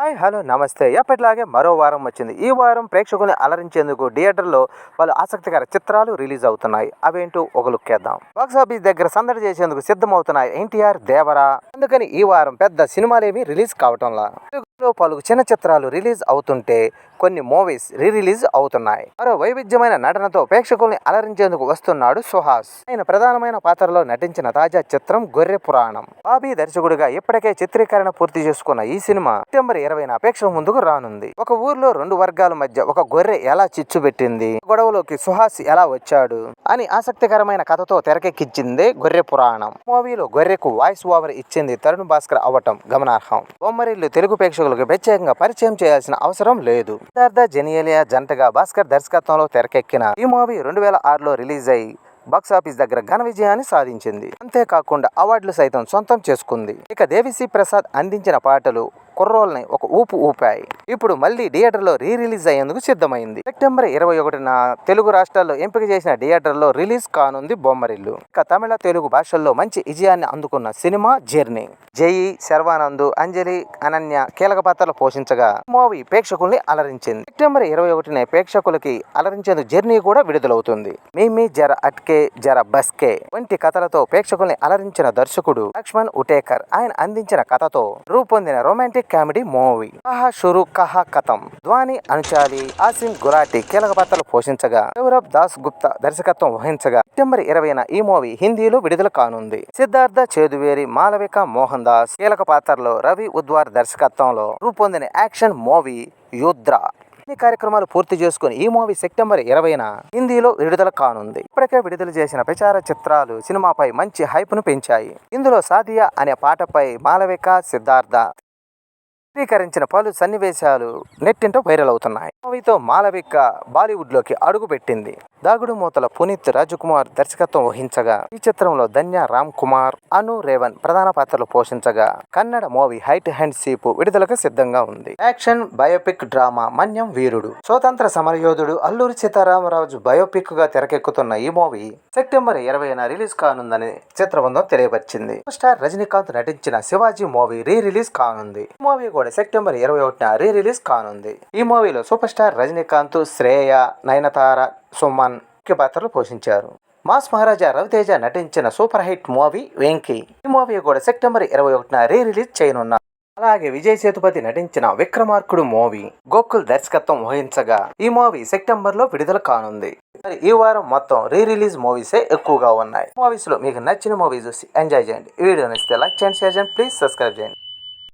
Hi hello నమస్తే. ఎప్పటిలాగే మరో వారం వచ్చింది. ఈ వారం ప్రేక్షకుల్ని అలరించేందుకు థియేటర్లో పలు ఆసక్తికర చిత్రాలు రిలీజ్ అవుతున్నాయి. అవేంటో ఒక లుక్కేద్దాం. బాక్సాఫీస్ దగ్గర సందడి చేసేందుకు సిద్ధమవుతున్నాయి ఎన్టీఆర్, దేవరా. అందుకని ఈ వారం పెద్ద సినిమాలేమీ రిలీజ్ కావటంలా. తెలుగులో పలు చిన్న చిత్రాలు రిలీజ్ అవుతుంటే కొన్ని మూవీస్ రిలీజ్ అవుతున్నాయి. మరో వైవిధ్యమైన నటనతో ప్రేక్షకుల్ని అలరించేందుకు వస్తున్నాడు సుహాస్. ఆయన ప్రధానమైన పాత్రలో నటించిన తాజా చిత్రం గొర్రె పురాణం. బాబీ దర్శకుడిగా ఇప్పటికే చిత్రీకరణ పూర్తి చేసుకున్న ఈ సినిమా సెప్టెంబర్ 20న ప్రేక్షకుల ముందుకు రానుంది. ఒక ఊర్లో రెండు వర్గాల మధ్య ఒక గొర్రె ఎలా చిచ్చు పెట్టింది, గొడవలోకి సుహాస్ ఎలా వచ్చాడు అని ఆసక్తికరమైన కథతో తెరకెక్కించిందే గొర్రె పురాణం. మూవీలో గొర్రెకు వాయిస్ ఓవర్ ఇచ్చింది తరుణ్ భాస్కర్ అవ్వటం గమనార్హం. బొమ్మరిల్లు తెలుగు ప్రేక్షకులకు ప్రత్యేకంగా పరిచయం చేయాల్సిన అవసరం లేదు. సిద్ధార్థ జెనియలియా జంటగా భాస్కర్ దర్శకత్వంలో తెరకెక్కిన ఈ మూవీ 2006లో రిలీజ్ అయి బాక్సాఫీస్ దగ్గర ఘన విజయాన్ని సాధించింది. అంతేకాకుండా అవార్డులు సైతం సొంతం చేసుకుంది. ఇక దేవిశ్రీ ప్రసాద్ అందించిన పాటలు కుర్రోల్ని ఒక ఊపు ఊపాయి. ఇప్పుడు మళ్ళీ థియేటర్లో రిలీజ్ అయ్యేందుకు సిద్ధమైంది. సెప్టెంబర్ 21న తెలుగు రాష్ట్రాల్లో ఎంపిక చేసిన థియేటర్లో రిలీజ్ కానుంది బొమ్మరిల్లు. ఇక తమిళ, తెలుగు భాషల్లో మంచి విజయాన్ని అందుకున్న సినిమా జర్నీ. జయి, శర్వానంద్, అంజలి, అనన్య కీలక పాత్రలు పోషించగా మూవీ ప్రేక్షకుల్ని అలరించింది. సెప్టెంబర్ 21నే ప్రేక్షకులకి అలరించేందుకు జర్నీ కూడా విడుదలవుతుంది. మేమీ జర అట్కే జర బస్కే వంటి కథలతో ప్రేక్షకుల్ని అలరించిన దర్శకుడు లక్ష్మణ్ ఉటేకర్. ఆయన అందించిన కథతో రూపొందిన రొమాంటిక్ కామెడీ మూవీ. కహా షురు కహా కథం. ధ్వాని అనుచాలి, ఆసిమ్ గులాటి కీలక పాత్రలు పోషించగా సౌరభ్ దాస్ గుప్తా దర్శకత్వం వహించగా సెప్టెంబర్ 20న ఈ మూవీ హిందీలో విడుదల కానుంది. సిద్ధార్థ చేదువేరి, మాలవిక మోహన్ దాస్ కీలక పాత్రలో రవి ఉద్వార్ దర్శకత్వంలో రూపొందిన యాక్షన్ మూవీ యుద్ర. ఈ కార్యక్రమాలు పూర్తి చేసుకుని ఈ మూవీ సెప్టెంబర్ 20న హిందీలో విడుదల కానుంది. ఇప్పటికే విడుదల చేసిన ప్రచార చిత్రాలు సినిమాపై మంచి హైప్ను పెంచాయి. ఇందులో సాదియా అనే పాటపై మాలవిక, సిద్ధార్థ చిత్రీకరించిన పలు సన్నివేశాలు నెట్టింట వైరల్ అవుతున్నాయి. మూవీతో మాలవిక బాలీవుడ్లోకి అడుగు పెట్టింది. దాగుడు మూతల పునీత్ రాజ్కుమార్ దర్శకత్వం వహించగా ఈ చిత్రంలో ధన్య రామ్ కుమార్, అను రేవన్ ప్రధాన పాత్రలు పోషించగా కన్నడ మూవీ హైట్ అండ్ సీప్ విడుదలకు సిద్ధంగా ఉంది. యాక్షన్ బయోపిక్ డ్రామా మన్యం వీరుడు. స్వతంత్ర సమరయోధుడు అల్లూరి సీతారామరాజు బయోపిక్ గా తెరకెక్కుతున్న ఈ మూవీ సెప్టెంబర్ 20న రిలీజ్ కానుందని చిత్రబృందం తెలియపరిచింది. స్టార్ రజనీకాంత్ నటించిన శివాజీ మూవీ రిలీజ్ కానుంది. మూవీ కూడా సెప్టెంబర్ 21న రిలీజ్ కానుంది. ఈ మూవీలో సూపర్ స్టార్ రజనీకాంత్, శ్రేయ, నయనతార, సుమన్ ముఖ్య పాత్రలు పోషించారు. మాస్ మహారాజా రవితేజ నటించిన సూపర్ హిట్ మూవీ వెంకీ. ఈ మూవీ కూడా సెప్టెంబర్ 21న రిలీజ్ చేయనున్నారు. అలాగే విజయ్ సేతుపతి నటించిన విక్రమార్కుడు మూవీ గోకుల్ దర్శకత్వం వహించగా ఈ మూవీ సెప్టెంబర్ లో విడుదల కానుంది. మరి ఈ వారం మొత్తం రిలీజ్ మూవీసే ఎక్కువగా ఉన్నాయి. మూవీస్ లో మీకు నచ్చిన మూవీ చూసి ఎంజాయ్ చేయండి. ఈ వీడియో నచ్చితే లైక్ చేయండి, షేర్ చేయండి, ప్లీజ్ సబ్స్క్రైబ్ చేయండి.